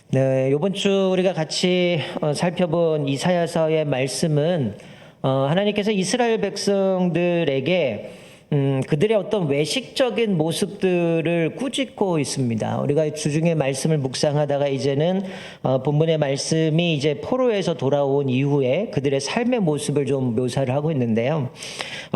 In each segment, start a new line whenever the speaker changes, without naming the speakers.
네, 이번 주 우리가 같이 살펴본 이사야서의 말씀은 하나님께서 이스라엘 백성들에게 그들의 어떤 외식적인 모습들을 꾸짖고 있습니다. 우리가 주중에 말씀을 묵상하다가 이제는 본문의 말씀이 이제 포로에서 돌아온 이후에 그들의 삶의 모습을 좀 묘사를 하고 있는데요.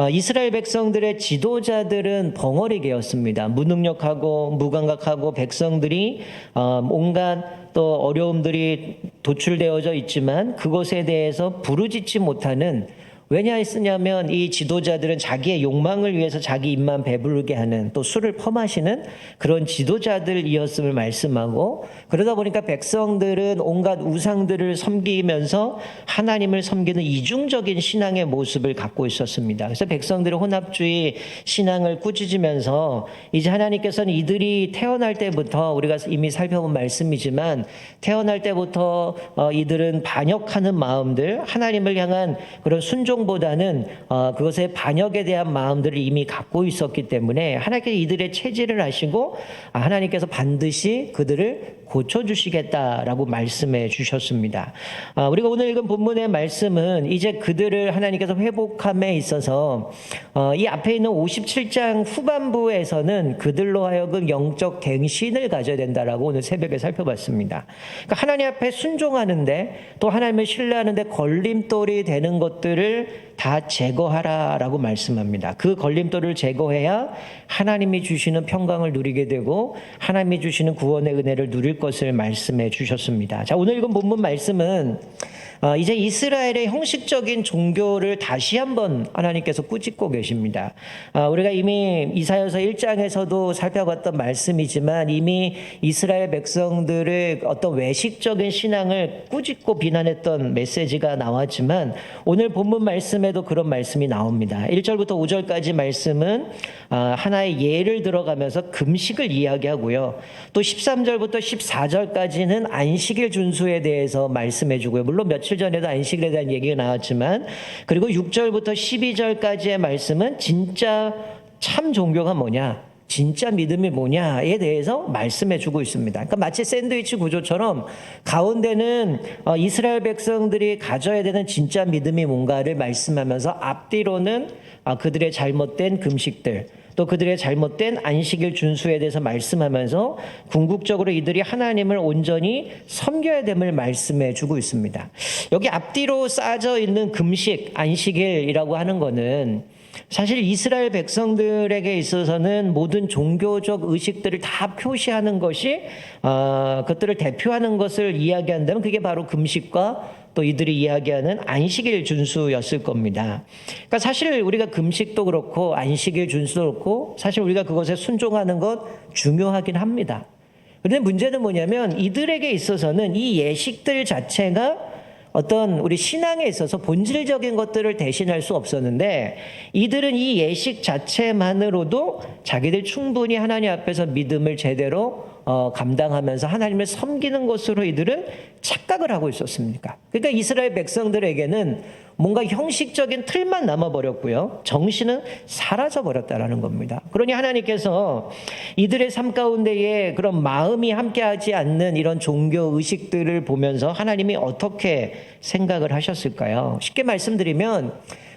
이스라엘 백성들의 지도자들은 벙어리개였습니다. 무능력하고 무감각하고 백성들이 온갖 또 어려움들이 도출되어져 있지만 그것에 대해서 부르짖지 못하는, 왜냐 했으냐면 이 지도자들은 자기의 욕망을 위해서 자기 입만 배부르게 하는, 또 술을 퍼마시는 그런 지도자들이었음을 말씀하고, 그러다 보니까 백성들은 온갖 우상들을 섬기면서 하나님을 섬기는 이중적인 신앙의 모습을 갖고 있었습니다. 그래서 백성들은 혼합주의 신앙을 꾸짖으면서 이제 하나님께서는 이들이 태어날 때부터, 우리가 이미 살펴본 말씀이지만 태어날 때부터 이들은 반역하는 마음들, 하나님을 향한 그런 순종 보다는 그것의 반역에 대한 마음들을 이미 갖고 있었기 때문에 하나님께서 이들의 체질을 아시고 하나님께서 반드시 그들을 고쳐주시겠다라고 말씀해 주셨습니다. 우리가 오늘 읽은 본문의 말씀은 이제 그들을 하나님께서 회복함에 있어서 이 앞에 있는 57장 후반부에서는 그들로 하여금 영적 갱신을 가져야 된다라고 오늘 새벽에 살펴봤습니다. 그러니까 하나님 앞에 순종하는데 또 하나님을 신뢰하는데 걸림돌이 되는 것들을 다 제거하라라고 말씀합니다. 그 걸림돌을 제거해야 하나님이 주시는 평강을 누리게 되고 하나님이 주시는 구원의 은혜를 누릴 것을 말씀해 주셨습니다. 자, 오늘 읽은 본문 말씀은 이제 이스라엘의 형식적인 종교를 다시 한번 하나님께서 꾸짖고 계십니다. 우리가 이미 이사야서 1장에서도 살펴봤던 말씀이지만 이미 이스라엘 백성들의 어떤 외식적인 신앙을 꾸짖고 비난했던 메시지가 나왔지만 오늘 본문 말씀에도 그런 말씀이 나옵니다. 1절부터 5절까지 말씀은 하나의 예를 들어가면서 금식을 이야기하고요. 또 13절부터 14절까지는 안식일 준수에 대해서 말씀해 주고요. 물론 며칠 전에도 안식일에 대한 얘기가 나왔지만, 그리고 6절부터 12절까지의 말씀은 진짜 참 종교가 뭐냐, 진짜 믿음이 뭐냐에 대해서 말씀해 주고 있습니다. 그러니까 마치 샌드위치 구조처럼 가운데는 이스라엘 백성들이 가져야 되는 진짜 믿음이 뭔가를 말씀하면서 앞뒤로는 그들의 잘못된 금식들, 또 그들의 잘못된 안식일 준수에 대해서 말씀하면서 궁극적으로 이들이 하나님을 온전히 섬겨야 됨을 말씀해 주고 있습니다. 여기 앞뒤로 쌓여져 있는 금식, 안식일이라고 하는 거는 사실 이스라엘 백성들에게 있어서는 모든 종교적 의식들을 다 표시하는 것이 그것들을 대표하는 것을 이야기한다면 그게 바로 금식과 또 이들이 이야기하는 안식일 준수였을 겁니다. 그러니까 사실 우리가 금식도 그렇고 안식일 준수도 그렇고 사실 우리가 그것에 순종하는 것 중요하긴 합니다. 그런데 문제는 뭐냐면 이들에게 있어서는 이 예식들 자체가 어떤 우리 신앙에 있어서 본질적인 것들을 대신할 수 없었는데 이들은 이 예식 자체만으로도 자기들 충분히 하나님 앞에서 믿음을 제대로 감당하면서 하나님을 섬기는 것으로 이들은 착각을 하고 있었습니까? 그러니까 이스라엘 백성들에게는 뭔가 형식적인 틀만 남아버렸고요. 정신은 사라져버렸다라는 겁니다. 그러니 하나님께서 이들의 삶 가운데에 그런 마음이 함께하지 않는 이런 종교 의식들을 보면서 하나님이 어떻게 생각을 하셨을까요? 쉽게 말씀드리면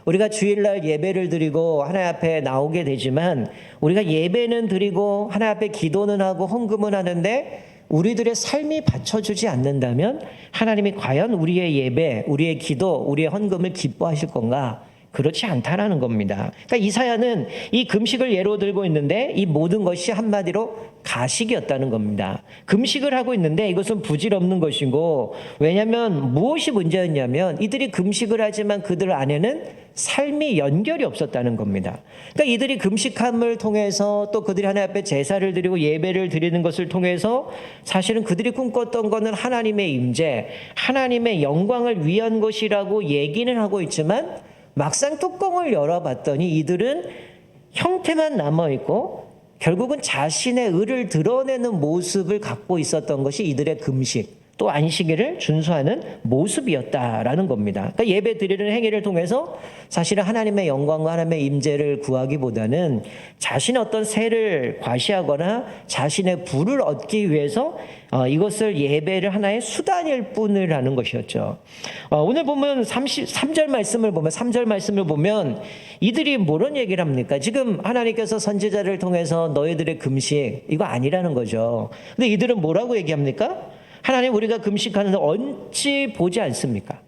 우리가 주일날 예배를 드리고 하나님 앞에 나오게 되지만 우리가 예배는 드리고 하나님 앞에 기도는 하고 헌금은 하는데 우리들의 삶이 받쳐주지 않는다면 하나님이 과연 우리의 예배, 우리의 기도, 우리의 헌금을 기뻐하실 건가? 그렇지 않다라는 겁니다. 그러니까 이사야는 이 금식을 예로 들고 있는데 이 모든 것이 한마디로 가식이었다는 겁니다. 금식을 하고 있는데 이것은 부질없는 것이고, 왜냐하면 무엇이 문제였냐면 이들이 금식을 하지만 그들 안에는 삶이 연결이 없었다는 겁니다. 그러니까 이들이 금식함을 통해서 또 그들이 하나님 앞에 제사를 드리고 예배를 드리는 것을 통해서 사실은 그들이 꿈꿨던 것은 하나님의 임재, 하나님의 영광을 위한 것이라고 얘기는 하고 있지만 막상 뚜껑을 열어봤더니 이들은 형태만 남아있고 결국은 자신의 의를 드러내는 모습을 갖고 있었던 것이 이들의 금식 또 안식일을 준수하는 모습이었다라는 겁니다. 그러니까 예배 드리는 행위를 통해서 사실은 하나님의 영광과 하나님의 임재를 구하기보다는 자신의 어떤 세를 과시하거나 자신의 부를 얻기 위해서 이것을 예배를 하나의 수단일 뿐을 하는 것이었죠. 오늘 보면 3절 말씀을 보면 이들이 뭐런 얘기를 합니까? 지금 하나님께서 선지자를 통해서 너희들의 금식 이거 아니라는 거죠. 근데 이들은 뭐라고 얘기합니까? 하나님, 우리가 금식하는데 어찌 보지 않습니까?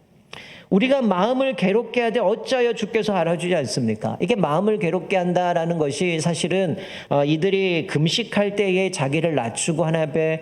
우리가 마음을 괴롭게 하되 어찌하여 주께서 알아주지 않습니까? 이게 마음을 괴롭게 한다라는 것이 사실은 이들이 금식할 때에 자기를 낮추고 하나님 앞에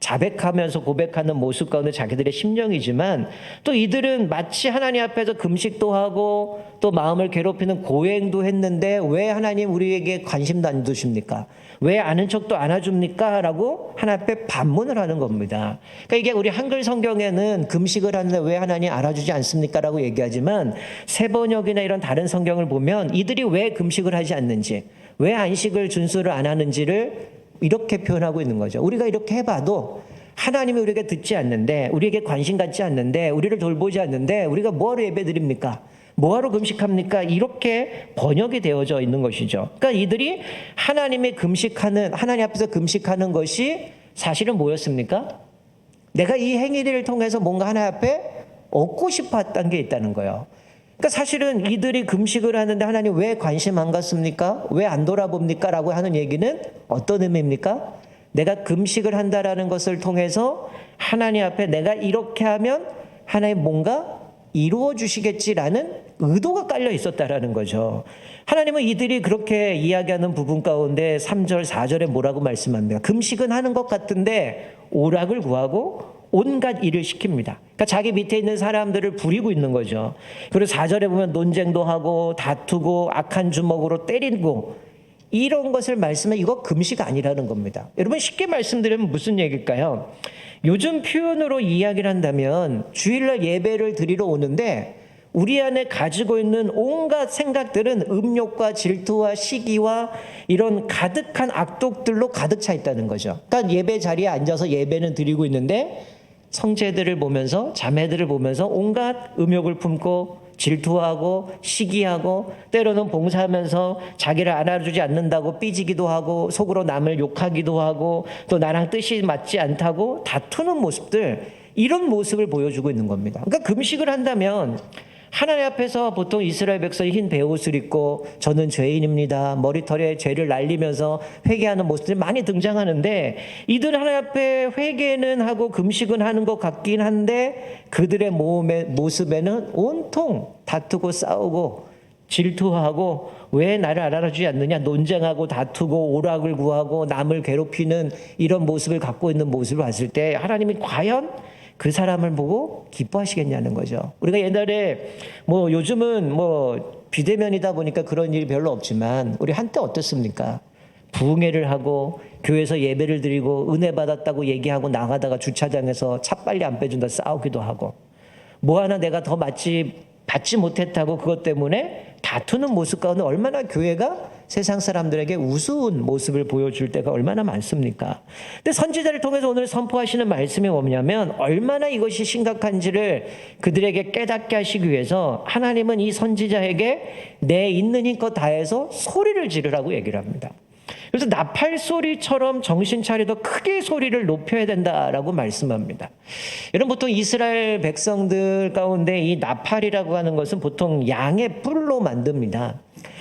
자백하면서 고백하는 모습 가운데 자기들의 심령이지만, 또 이들은 마치 하나님 앞에서 금식도 하고 또 마음을 괴롭히는 고행도 했는데 왜 하나님 우리에게 관심도 안 두십니까? 왜 아는 척도 안 해줍니까? 라고 하나님 앞에 반문을 하는 겁니다. 그러니까 이게 우리 한글 성경에는 금식을 하는데 왜 하나님 알아주지 않습니까? 라고 얘기하지만 새 번역이나 이런 다른 성경을 보면 이들이 왜 금식을 하지 않는지, 왜 안식을 준수를 안 하는지를 이렇게 표현하고 있는 거죠. 우리가 이렇게 해봐도 하나님이 우리에게 듣지 않는데, 우리에게 관심 갖지 않는데, 우리를 돌보지 않는데 우리가 뭐하러 예배드립니까? 뭐하러 금식합니까? 이렇게 번역이 되어져 있는 것이죠. 그러니까 이들이 하나님 앞에서 금식하는 것이 사실은 뭐였습니까? 내가 이 행위를 통해서 뭔가 하나님 앞에 얻고 싶었던 게 있다는 거예요. 그러니까 사실은 이들이 금식을 하는데 하나님 왜 관심 안 갖습니까? 왜 안 돌아봅니까? 라고 하는 얘기는 어떤 의미입니까? 내가 금식을 한다라는 것을 통해서 하나님 앞에 내가 이렇게 하면 하나님 뭔가 이루어 주시겠지라는 의도가 깔려 있었다라는 거죠. 하나님은 이들이 그렇게 이야기하는 부분 가운데 3절, 4절에 뭐라고 말씀합니까? 금식은 하는 것 같은데 오락을 구하고 온갖 일을 시킵니다. 그러니까 자기 밑에 있는 사람들을 부리고 있는 거죠. 그리고 4절에 보면 논쟁도 하고 다투고 악한 주먹으로 때리고 이런 것을 말씀해, 이거 금식 아니라는 겁니다. 여러분, 쉽게 말씀드리면 무슨 얘기일까요? 요즘 표현으로 이야기를 한다면 주일날 예배를 드리러 오는데 우리 안에 가지고 있는 온갖 생각들은 음욕과 질투와 시기와 이런 가득한 악독들로 가득 차 있다는 거죠. 그러니까 예배 자리에 앉아서 예배는 드리고 있는데 성제들을 보면서, 자매들을 보면서 온갖 음욕을 품고 질투하고 시기하고 때로는 봉사하면서 자기를 알아주지 않는다고 삐지기도 하고 속으로 남을 욕하기도 하고 또 나랑 뜻이 맞지 않다고 다투는 모습들, 이런 모습을 보여주고 있는 겁니다. 그러니까 금식을 한다면 하나님 앞에서 보통 이스라엘 백성이 흰 베옷을 입고 저는 죄인입니다, 머리털에 죄를 날리면서 회개하는 모습들이 많이 등장하는데, 이들 하나님 앞에 회개는 하고 금식은 하는 것 같긴 한데 그들의 모습에는 온통 다투고 싸우고 질투하고 왜 나를 알아주지 않느냐, 논쟁하고 다투고 오락을 구하고 남을 괴롭히는 이런 모습을 갖고 있는 모습을 봤을 때 하나님이 과연 그 사람을 보고 기뻐하시겠냐는 거죠. 우리가 옛날에 요즘은 비대면이다 보니까 그런 일이 별로 없지만 우리 한때 어땠습니까? 부흥회를 하고 교회에서 예배를 드리고 은혜 받았다고 얘기하고 나가다가 주차장에서 차 빨리 안 빼준다 싸우기도 하고, 뭐 하나 내가 더 받지 못했다고 그것 때문에 다투는 모습 가운데 얼마나 교회가 세상 사람들에게 우스운 모습을 보여줄 때가 얼마나 많습니까? 근데 선지자를 통해서 오늘 선포하시는 말씀이 뭐냐면 얼마나 이것이 심각한지를 그들에게 깨닫게 하시기 위해서 하나님은 이 선지자에게 내 있는 힘껏 다해서 소리를 지르라고 얘기를 합니다. 그래서 나팔 소리처럼 정신 차리도 크게 소리를 높여야 된다라고 말씀합니다. 여러분, 보통 이스라엘 백성들 가운데 이 나팔이라고 하는 것은 보통 양의 뿔로 만듭니다.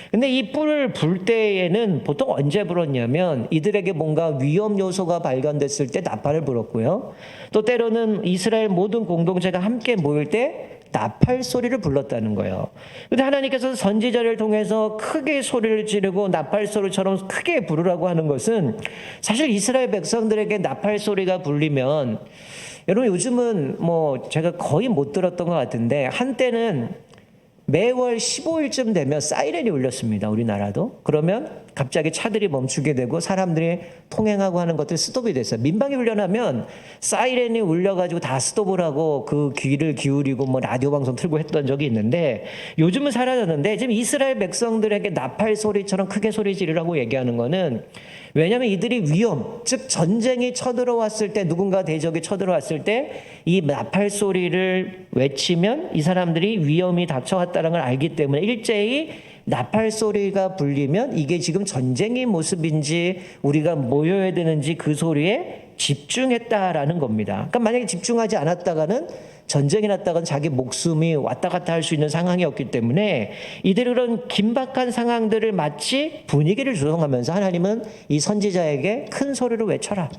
근데 이 뿔을 불 때에는 보통 언제 불었냐면 이들에게 뭔가 위험 요소가 발견됐을 때 나팔을 불었고요. 또 때로는 이스라엘 모든 공동체가 함께 모일 때 나팔 소리를 불렀다는 거예요. 그런데 하나님께서 선지자를 통해서 크게 소리를 지르고 나팔 소리처럼 크게 부르라고 하는 것은 사실 이스라엘 백성들에게 나팔 소리가 불리면, 여러분 요즘은 제가 거의 못 들었던 것 같은데 한때는 매월 15일쯤 되면 사이렌이 울렸습니다. 우리나라도. 그러면 갑자기 차들이 멈추게 되고 사람들이 통행하고 하는 것들이 스톱이 됐어요. 민방위 훈련하면 사이렌이 울려가지고 다 스톱을 하고 그 귀를 기울이고 뭐 라디오 방송 틀고 했던 적이 있는데 요즘은 사라졌는데 지금 이스라엘 백성들에게 나팔 소리처럼 크게 소리 지르라고 얘기하는 거는 왜냐하면 이들이 위험, 즉 전쟁이 쳐들어왔을 때 누군가 대적이 쳐들어왔을 때 이 나팔 소리를 외치면 이 사람들이 위험이 닥쳐왔다는 걸 알기 때문에 일제히 나팔 소리가 불리면 이게 지금 전쟁의 모습인지 우리가 모여야 되는지 그 소리에 집중했다라는 겁니다. 그러니까 만약에 집중하지 않았다가는 전쟁이 났다간 자기 목숨이 왔다 갔다 할 수 있는 상황이었기 때문에 이들이 그런 긴박한 상황들을 마치 분위기를 조성하면서 하나님은 이 선지자에게 큰 소리로 외쳐라.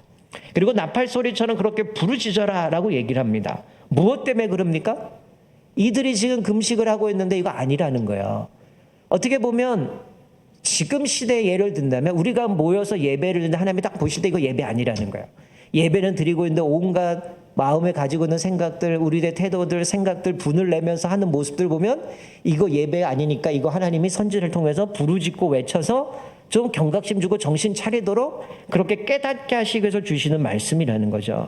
그리고 나팔 소리처럼 그렇게 부르짖어라 라고 얘기를 합니다. 무엇 때문에 그럽니까? 이들이 지금 금식을 하고 있는데 이거 아니라는 거예요. 어떻게 보면 지금 시대에 예를 든다면 우리가 모여서 예배를 드는데 하나님이 딱 보실 때 이거 예배 아니라는 거예요. 예배는 드리고 있는데 온갖 마음에 가지고 있는 생각들, 우리의 태도들, 생각들, 분을 내면서 하는 모습들 보면 이거 예배 아니니까 이거 하나님이 선지를 통해서 부르짖고 외쳐서 좀 경각심 주고 정신 차리도록 그렇게 깨닫게 하시기 위해서 주시는 말씀이라는 거죠.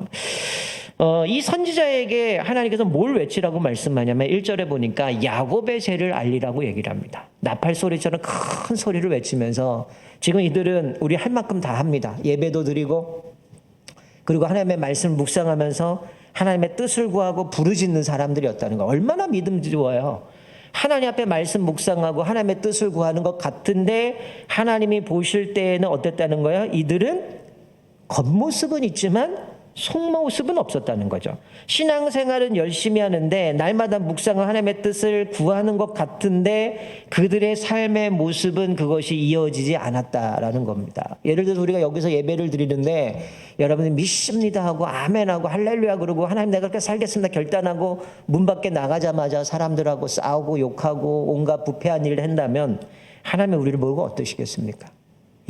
이 선지자에게 하나님께서 뭘 외치라고 말씀하냐면 1절에 보니까 야곱의 죄를 알리라고 얘기를 합니다. 나팔 소리처럼 큰 소리를 외치면서 지금 이들은 우리 할 만큼 다 합니다. 예배도 드리고 그리고 하나님의 말씀을 묵상하면서 하나님의 뜻을 구하고 부르짖는 사람들이었다는 거. 얼마나 믿음직스러워요. 하나님 앞에 말씀 묵상하고 하나님의 뜻을 구하는 것 같은데 하나님이 보실 때에는 어땠다는 거예요? 이들은 겉모습은 있지만 속모습은 없었다는 거죠. 신앙생활은 열심히 하는데 날마다 묵상을 하나님의 뜻을 구하는 것 같은데 그들의 삶의 모습은 그것이 이어지지 않았다라는 겁니다. 예를 들어서 우리가 여기서 예배를 드리는데 여러분이 믿습니다 하고 아멘하고 할렐루야 그러고 하나님 내가 그렇게 살겠습니다 결단하고 문 밖에 나가자마자 사람들하고 싸우고 욕하고 온갖 부패한 일을 한다면 하나님이 우리를 보고 어떠시겠습니까?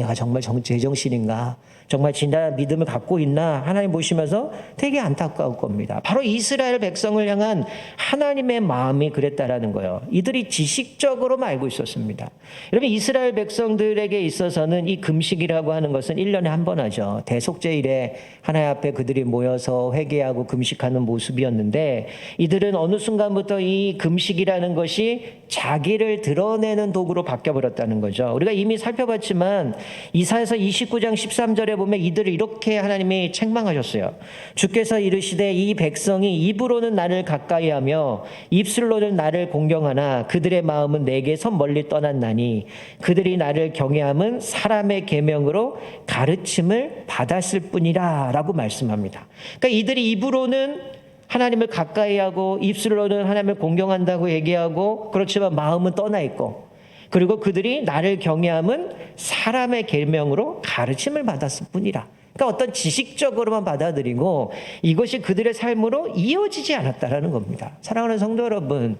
얘가 정말 제정신인가? 정말 진짜한 믿음을 갖고 있나? 하나님 보시면서 되게 안타까울 겁니다. 바로 이스라엘 백성을 향한 하나님의 마음이 그랬다라는 거예요. 이들이 지식적으로만 알고 있었습니다. 여러분 이스라엘 백성들에게 있어서는 이 금식이라고 하는 것은 1년에 한 번 하죠. 대속죄일에 하나님 앞에 그들이 모여서 회개하고 금식하는 모습이었는데 이들은 어느 순간부터 이 금식이라는 것이 자기를 드러내는 도구로 바뀌어버렸다는 거죠. 우리가 이미 살펴봤지만 이사야서 29장 13절에 보면 이들을 이렇게 하나님이 책망하셨어요. 주께서 이르시되 이 백성이 입으로는 나를 가까이하며 입술로는 나를 공경하나 그들의 마음은 내게서 멀리 떠났나니 그들이 나를 경외함은 사람의 계명으로 가르침을 받았을 뿐이라 라고 말씀합니다. 그러니까 이들이 입으로는 하나님을 가까이하고 입술로는 하나님을 공경한다고 얘기하고 그렇지만 마음은 떠나 있고 그리고 그들이 나를 경외함은 사람의 계명으로 가르침을 받았을 뿐이라. 그러니까 어떤 지식적으로만 받아들이고 이것이 그들의 삶으로 이어지지 않았다라는 겁니다. 사랑하는 성도 여러분,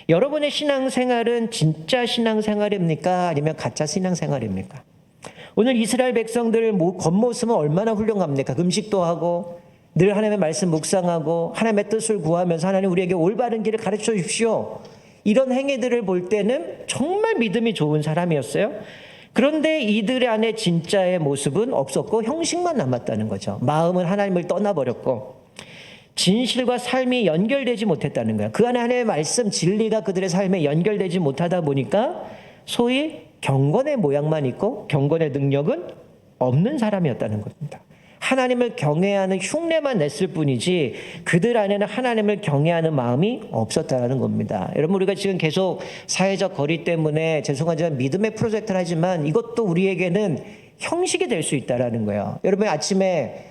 여러분의 신앙생활은 진짜 신앙생활입니까? 아니면 가짜 신앙생활입니까? 오늘 이스라엘 백성들 겉모습은 얼마나 훌륭합니까? 금식도 하고 늘 하나님의 말씀 묵상하고 하나님의 뜻을 구하면서 하나님 우리에게 올바른 길을 가르쳐 주십시오. 이런 행위들을 볼 때는 정말 믿음이 좋은 사람이었어요. 그런데 이들 안에 진짜의 모습은 없었고 형식만 남았다는 거죠. 마음은 하나님을 떠나버렸고 진실과 삶이 연결되지 못했다는 거예요. 그 안에 하나님의 말씀, 진리가 그들의 삶에 연결되지 못하다 보니까 소위 경건의 모양만 있고 경건의 능력은 없는 사람이었다는 겁니다. 하나님을 경외하는 흉내만 냈을 뿐이지 그들 안에는 하나님을 경외하는 마음이 없었다는 겁니다. 여러분 우리가 지금 계속 사회적 거리 때문에 죄송하지만 믿음의 프로젝트를 하지만 이것도 우리에게는 형식이 될 수 있다는 거예요. 여러분 아침에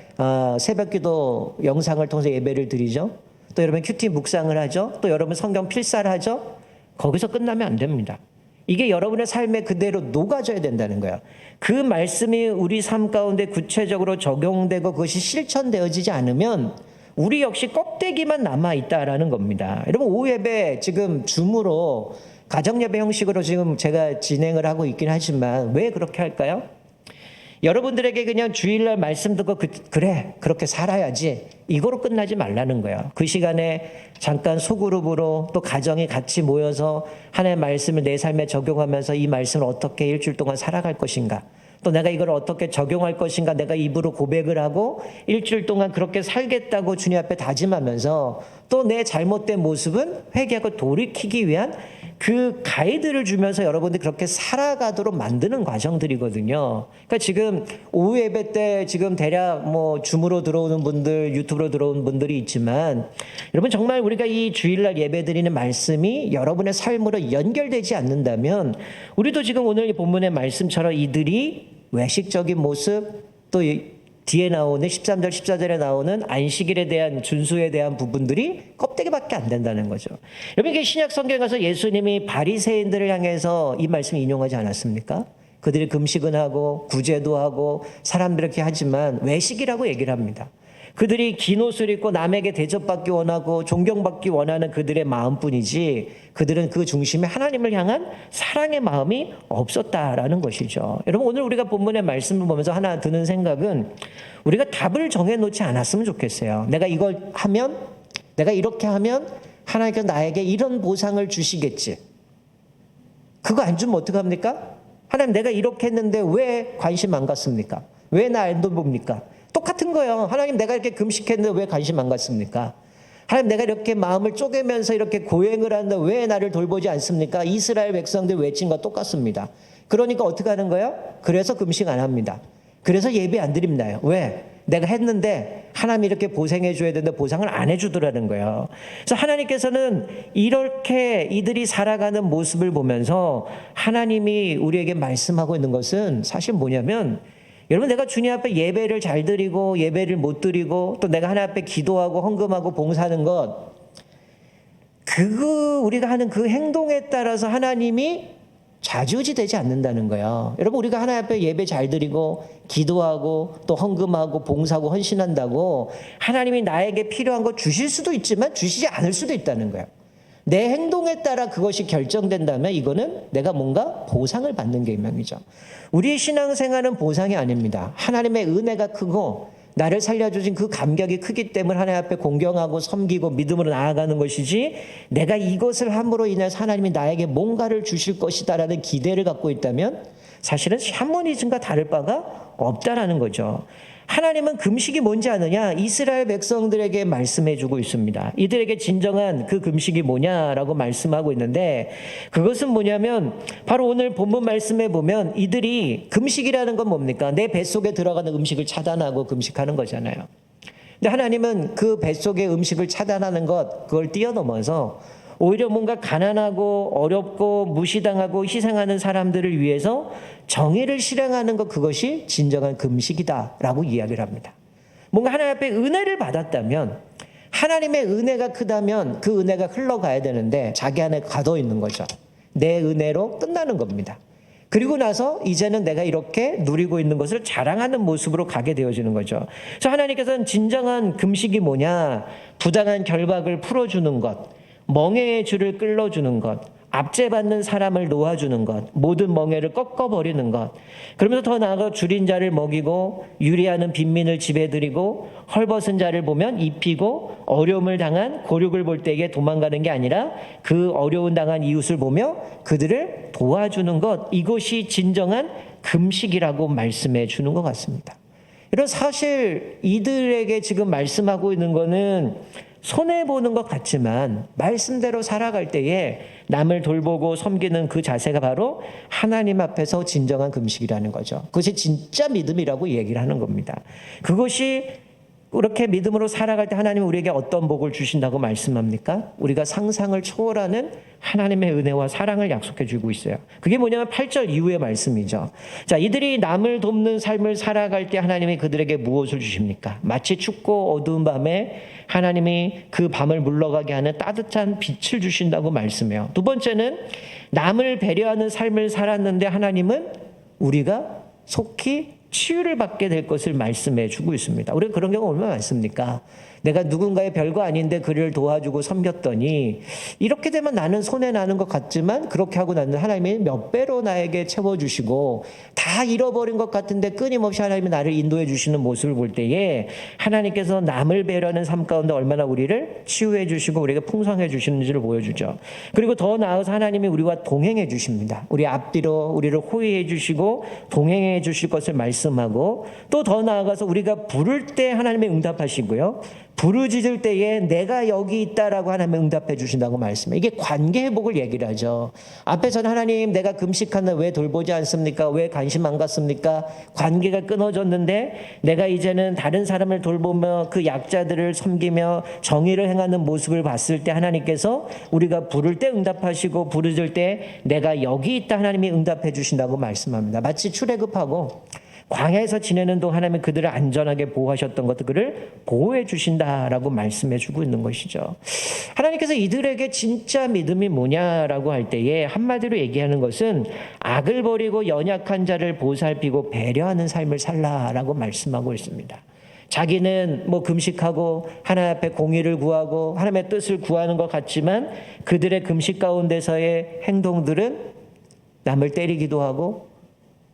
새벽기도 영상을 통해서 예배를 드리죠. 또 여러분 큐티 묵상을 하죠. 또 여러분 성경 필사를 하죠. 거기서 끝나면 안 됩니다. 이게 여러분의 삶에 그대로 녹아져야 된다는 거예요. 그 말씀이 우리 삶 가운데 구체적으로 적용되고 그것이 실천되어지지 않으면 우리 역시 껍데기만 남아있다라는 겁니다. 여러분 오후 예배 지금 줌으로 가정예배 형식으로 지금 제가 진행을 하고 있긴 하지만 왜 그렇게 할까요? 여러분들에게 그냥 주일날 말씀 듣고 그래 그렇게 살아야지 이거로 끝나지 말라는 거예요. 그 시간에 잠깐 소그룹으로 또 가정이 같이 모여서 하나님의 말씀을 내 삶에 적용하면서 이 말씀을 어떻게 일주일 동안 살아갈 것인가, 또 내가 이걸 어떻게 적용할 것인가, 내가 입으로 고백을 하고 일주일 동안 그렇게 살겠다고 주님 앞에 다짐하면서 또 내 잘못된 모습은 회개하고 돌이키기 위한 그 가이드를 주면서 여러분들이 그렇게 살아가도록 만드는 과정들이거든요. 그러니까 지금 오후 예배 때 지금 대략 뭐 줌으로 들어오는 분들, 유튜브로 들어오는 분들이 있지만 여러분 정말 우리가 이 주일날 예배 드리는 말씀이 여러분의 삶으로 연결되지 않는다면 우리도 지금 오늘 이 본문의 말씀처럼 이들이 외식적인 모습, 또 뒤에 나오는 13절 14절에 나오는 안식일에 대한 준수에 대한 부분들이 껍데기밖에 안 된다는 거죠. 여러분 이게 신약 성경에 가서 예수님이 바리새인들을 향해서 이 말씀 인용하지 않았습니까? 그들이 금식은 하고 구제도 하고 사람들 이렇게 하지만 외식이라고 얘기를 합니다. 그들이 긴 옷을 입고 남에게 대접받기 원하고 존경받기 원하는 그들의 마음뿐이지 그들은 그 중심에 하나님을 향한 사랑의 마음이 없었다라는 것이죠. 여러분 오늘 우리가 본문의 말씀을 보면서 하나 드는 생각은 우리가 답을 정해놓지 않았으면 좋겠어요. 내가 이걸 하면, 내가 이렇게 하면 하나님께서 나에게 이런 보상을 주시겠지. 그거 안 주면 어떡합니까? 하나님 내가 이렇게 했는데 왜 관심 안 갖습니까? 왜 나 안 돌봅니까? 똑같은 거예요. 하나님 내가 이렇게 금식했는데 왜 관심 안 갖습니까? 하나님 내가 이렇게 마음을 쪼개면서 이렇게 고행을 하는데 왜 나를 돌보지 않습니까? 이스라엘 백성들 외친 거 똑같습니다. 그러니까 어떻게 하는 거예요? 그래서 금식 안 합니다. 그래서 예배 안 드립니다. 왜? 내가 했는데 하나님이 이렇게 보상해 줘야 되는데 보상을 안 해주더라는 거예요. 그래서 하나님께서는 이렇게 이들이 살아가는 모습을 보면서 하나님이 우리에게 말씀하고 있는 것은 사실 뭐냐면 여러분 내가 주님 앞에 예배를 잘 드리고 예배를 못 드리고 또 내가 하나님 앞에 기도하고 헌금하고 봉사하는 것 그거 우리가 하는 그 행동에 따라서 하나님이 좌지우지되지 않는다는 거예요. 여러분 우리가 하나님 앞에 예배 잘 드리고 기도하고 또 헌금하고 봉사하고 헌신한다고 하나님이 나에게 필요한 거 주실 수도 있지만 주시지 않을 수도 있다는 거예요. 내 행동에 따라 그것이 결정된다면 이거는 내가 뭔가 보상을 받는 게 분명이죠. 우리의 신앙생활은 보상이 아닙니다. 하나님의 은혜가 크고 나를 살려주신 그 감격이 크기 때문에 하나님 앞에 공경하고 섬기고 믿음으로 나아가는 것이지 내가 이것을 함으로 인해서 하나님이 나에게 뭔가를 주실 것이다라는 기대를 갖고 있다면 사실은 샤머니즘과 다를 바가 없다라는 거죠. 하나님은 금식이 뭔지 아느냐? 이스라엘 백성들에게 말씀해 주고 있습니다. 이들에게 진정한 그 금식이 뭐냐라고 말씀하고 있는데 그것은 뭐냐면 바로 오늘 본문 말씀에 보면 이들이 금식이라는 건 뭡니까? 내 뱃속에 들어가는 음식을 차단하고 금식하는 거잖아요. 근데 하나님은 그 뱃속의 음식을 차단하는 것 그걸 뛰어넘어서 오히려 뭔가 가난하고 어렵고 무시당하고 희생하는 사람들을 위해서 정의를 실행하는 것 그것이 진정한 금식이다라고 이야기를 합니다. 뭔가 하나님 앞에 은혜를 받았다면 하나님의 은혜가 크다면 그 은혜가 흘러가야 되는데 자기 안에 가둬 있는 거죠. 내 은혜로 끝나는 겁니다. 그리고 나서 이제는 내가 이렇게 누리고 있는 것을 자랑하는 모습으로 가게 되어지는 거죠. 그래서 하나님께서는 진정한 금식이 뭐냐? 부당한 결박을 풀어주는 것, 멍에의 줄을 끌어주는 것, 압제받는 사람을 놓아주는 것, 모든 멍에를 꺾어버리는 것, 그러면서 더 나아가 줄인 자를 먹이고 유리하는 빈민을 집에들이고 헐벗은 자를 보면 입히고 어려움을 당한 고륙을 볼 때에 도망가는 게 아니라 그 어려운 당한 이웃을 보며 그들을 도와주는 것, 이것이 진정한 금식이라고 말씀해 주는 것 같습니다. 이런 사실 이들에게 지금 말씀하고 있는 거는 손해보는 것 같지만 말씀대로 살아갈 때에 남을 돌보고 섬기는 그 자세가 바로 하나님 앞에서 진정한 금식이라는 거죠. 그것이 진짜 믿음이라고 얘기를 하는 겁니다. 그것이 그렇게 믿음으로 살아갈 때 하나님은 우리에게 어떤 복을 주신다고 말씀합니까? 우리가 상상을 초월하는 하나님의 은혜와 사랑을 약속해 주고 있어요. 그게 뭐냐면 8절 이후의 말씀이죠. 자, 이들이 남을 돕는 삶을 살아갈 때 하나님이 그들에게 무엇을 주십니까? 마치 춥고 어두운 밤에 하나님이 그 밤을 물러가게 하는 따뜻한 빛을 주신다고 말씀해요. 두 번째는 남을 배려하는 삶을 살았는데 하나님은 우리가 속히 치유를 받게 될 것을 말씀해 주고 있습니다. 우리가 그런 경우 얼마나 많습니까? 내가 누군가의 별거 아닌데 그를 도와주고 섬겼더니 이렇게 되면 나는 손해나는 것 같지만 그렇게 하고 나는 하나님이 몇 배로 나에게 채워주시고 다 잃어버린 것 같은데 끊임없이 하나님이 나를 인도해 주시는 모습을 볼 때에 하나님께서 남을 배려하는 삶 가운데 얼마나 우리를 치유해 주시고 우리에게 풍성해 주시는지를 보여주죠. 그리고 더 나아가서 하나님이 우리와 동행해 주십니다. 우리 앞뒤로 우리를 호위해 주시고 동행해 주실 것을 말씀하고 또 더 나아가서 우리가 부를 때 하나님이 응답하시고요. 부르짖을 때에 내가 여기 있다라고 하나님이 응답해 주신다고 말씀해요. 이게 관계 회복을 얘기를 하죠. 앞에서는 하나님 내가 금식하는데 왜 돌보지 않습니까? 왜 관심 안 갖습니까? 관계가 끊어졌는데 내가 이제는 다른 사람을 돌보며 그 약자들을 섬기며 정의를 행하는 모습을 봤을 때 하나님께서 우리가 부를 때 응답하시고 부르짖을 때 내가 여기 있다 하나님이 응답해 주신다고 말씀합니다. 마치 출애굽하고 광야에서 지내는 동안 하나님은 그들을 안전하게 보호하셨던 것들을 보호해 주신다라고 말씀해 주고 있는 것이죠. 하나님께서 이들에게 진짜 믿음이 뭐냐라고 할 때에 한마디로 얘기하는 것은 악을 버리고 연약한 자를 보살피고 배려하는 삶을 살라라고 말씀하고 있습니다. 자기는 금식하고 하나님 앞에 공의를 구하고 하나님의 뜻을 구하는 것 같지만 그들의 금식 가운데서의 행동들은 남을 때리기도 하고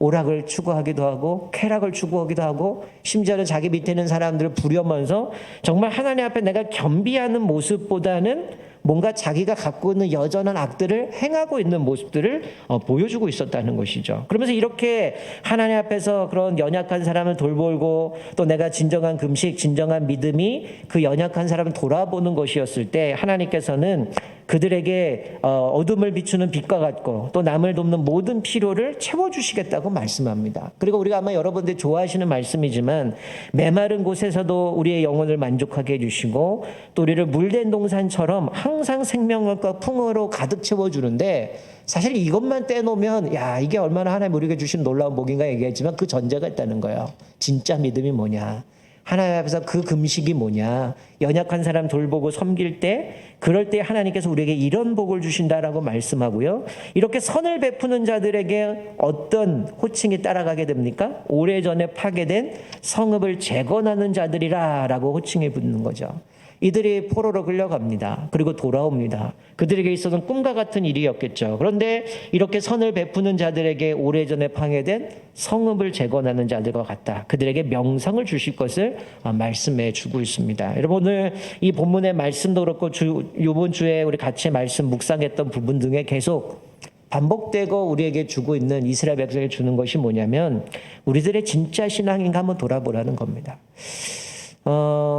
오락을 추구하기도 하고 쾌락을 추구하기도 하고 심지어는 자기 밑에 있는 사람들을 부려면서 정말 하나님 앞에 내가 겸비하는 모습보다는 뭔가 자기가 갖고 있는 여전한 악들을 행하고 있는 모습들을 보여주고 있었다는 것이죠. 그러면서 이렇게 하나님 앞에서 그런 연약한 사람을 돌보고 또 내가 진정한 금식, 진정한 믿음이 그 연약한 사람을 돌아보는 것이었을 때 하나님께서는 그들에게 어둠을 비추는 빛과 같고 또 남을 돕는 모든 필요를 채워주시겠다고 말씀합니다. 그리고 우리가 아마 여러분들이 좋아하시는 말씀이지만 메마른 곳에서도 우리의 영혼을 만족하게 해주시고 또 우리를 물된 동산처럼 항상 생명력과 풍요로 가득 채워주는데 사실 이것만 떼놓으면 이게 얼마나 하나님 우리에게 주신 놀라운 복인가 얘기했지만 그 전제가 있다는 거예요. 진짜 믿음이 뭐냐, 하나님 앞에서 그 금식이 뭐냐, 연약한 사람 돌보고 섬길 때 그럴 때 하나님께서 우리에게 이런 복을 주신다라고 말씀하고요. 이렇게 선을 베푸는 자들에게 어떤 호칭이 따라가게 됩니까? 오래전에 파괴된 성읍을 재건하는 자들이라 라고 호칭이 붙는 거죠. 이들이 포로로 끌려갑니다. 그리고 돌아옵니다. 그들에게 있어서는 꿈과 같은 일이었겠죠. 그런데 이렇게 선을 베푸는 자들에게 오래전에 파괴된 성읍을 재건하는 자들과 같다. 그들에게 명성을 주실 것을 말씀해 주고 있습니다. 여러분 오늘 이 본문의 말씀도 그렇고 이번 주에 우리 같이 말씀 묵상했던 부분 등에 계속 반복되고 우리에게 주고 있는 이스라엘 백성에게 주는 것이 뭐냐면 우리들의 진짜 신앙인가 한번 돌아보라는 겁니다.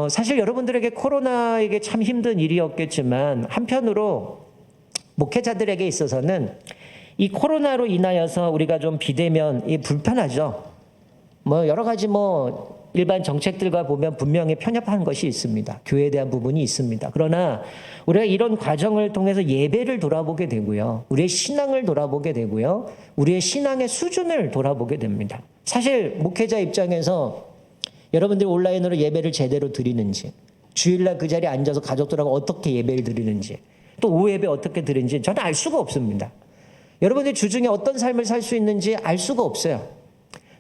사실 여러분들에게 코로나에게 참 힘든 일이었겠지만 한편으로 목회자들에게 있어서는 이 코로나로 인하여서 우리가 좀 비대면 불편하죠. 여러 가지 일반 정책들과 보면 분명히 편협한 것이 있습니다. 교회에 대한 부분이 있습니다. 그러나 우리가 이런 과정을 통해서 예배를 돌아보게 되고요. 우리의 신앙을 돌아보게 되고요. 우리의 신앙의 수준을 돌아보게 됩니다. 사실 목회자 입장에서 여러분들이 온라인으로 예배를 제대로 드리는지, 주일날 그 자리에 앉아서 가족들하고 어떻게 예배를 드리는지, 또 오후 예배 어떻게 드리는지 저는 알 수가 없습니다. 여러분들이 주중에 어떤 삶을 살 수 있는지 알 수가 없어요.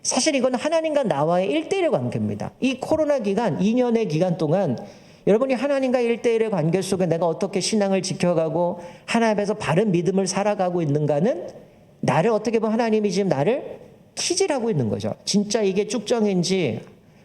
사실 이건 하나님과 나와의 1대1의 관계입니다. 이 코로나 기간, 2년의 기간 동안 여러분이 하나님과 1대1의 관계 속에 내가 어떻게 신앙을 지켜가고 하나님 앞에서 바른 믿음을 살아가고 있는가는 나를 어떻게 보면 하나님이 지금 나를 키질하고 있는 거죠. 진짜 이게 쭉정인지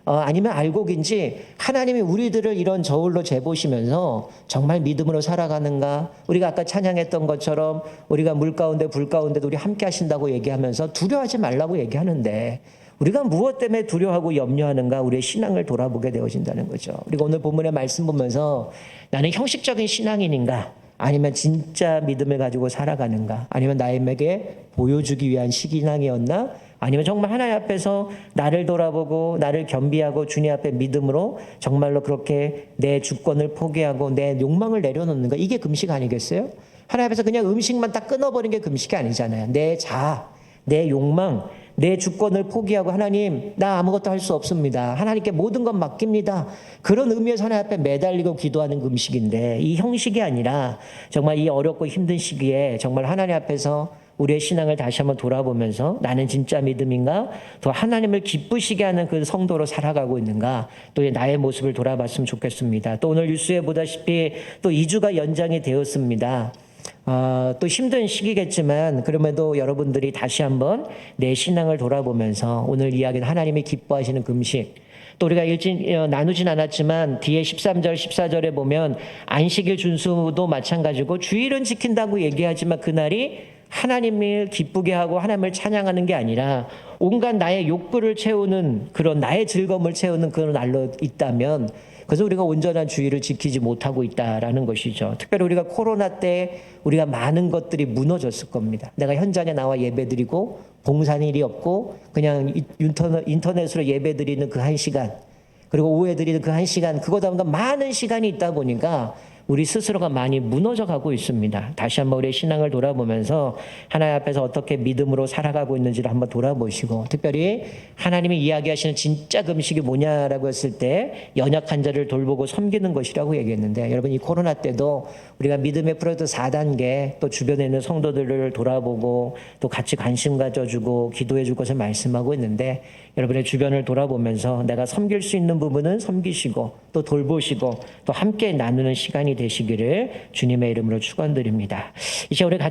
아니면 알곡인지 하나님이 우리들을 이런 저울로 재보시면서 정말 믿음으로 살아가는가, 우리가 아까 찬양했던 것처럼 우리가 물 가운데 불 가운데도 우리 함께 하신다고 얘기하면서 두려워하지 말라고 얘기하는데 우리가 무엇 때문에 두려워하고 염려하는가, 우리의 신앙을 돌아보게 되어진다는 거죠. 그리고 오늘 본문의 말씀 보면서 나는 형식적인 신앙인인가 아니면 진짜 믿음을 가지고 살아가는가, 아니면 나에게 보여주기 위한 신앙이었나, 아니면 정말 하나님 앞에서 나를 돌아보고 나를 겸비하고 주님 앞에 믿음으로 정말로 그렇게 내 주권을 포기하고 내 욕망을 내려놓는가, 이게 금식 아니겠어요? 하나님 앞에서 그냥 음식만 딱 끊어버린 게 금식이 아니잖아요. 내 자아, 내 욕망, 내 주권을 포기하고 하나님 나 아무것도 할 수 없습니다, 하나님께 모든 것 맡깁니다, 그런 의미에서 하나님 앞에 매달리고 기도하는 금식인데 이 형식이 아니라 정말 이 어렵고 힘든 시기에 정말 하나님 앞에서 우리의 신앙을 다시 한번 돌아보면서 나는 진짜 믿음인가? 또 하나님을 기쁘시게 하는 그 성도로 살아가고 있는가? 또 나의 모습을 돌아봤으면 좋겠습니다. 또 오늘 뉴스에 보다시피 또 2주가 연장이 되었습니다. 또 힘든 시기겠지만 그럼에도 여러분들이 다시 한번 내 신앙을 돌아보면서 오늘 이야기는 하나님이 기뻐하시는 금식, 또 우리가 나누진 않았지만 뒤에 13절 14절에 보면 안식일 준수도 마찬가지고 주일은 지킨다고 얘기하지만 그날이 하나님을 기쁘게 하고 하나님을 찬양하는 게 아니라 온갖 나의 욕구를 채우는 그런 나의 즐거움을 채우는 그런 날로 있다면 그래서 우리가 온전한 주의를 지키지 못하고 있다라는 것이죠. 특별히 우리가 코로나 때 우리가 많은 것들이 무너졌을 겁니다. 내가 현장에 나와 예배드리고 봉사일이 없고 그냥 인터넷으로 예배드리는 그 1시간 그리고 오후에 드리는 그 1시간 그거다 보니까 많은 시간이 있다 보니까 우리 스스로가 많이 무너져 가고 있습니다. 다시 한번 우리의 신앙을 돌아보면서 하나님 앞에서 어떻게 믿음으로 살아가고 있는지를 한번 돌아보시고 특별히 하나님이 이야기하시는 진짜 금식이 뭐냐라고 했을 때 연약한 자를 돌보고 섬기는 것이라고 얘기했는데 여러분 이 코로나 때도 우리가 믿음의 프로젝트 4단계 또 주변에 있는 성도들을 돌아보고 또 같이 관심 가져주고 기도해 줄 것을 말씀하고 있는데 여러분의 주변을 돌아보면서 내가 섬길 수 있는 부분은 섬기시고 또 돌보시고 또 함께 나누는 시간이 되시기를 주님의 이름으로 축원드립니다. 이제 우리 같이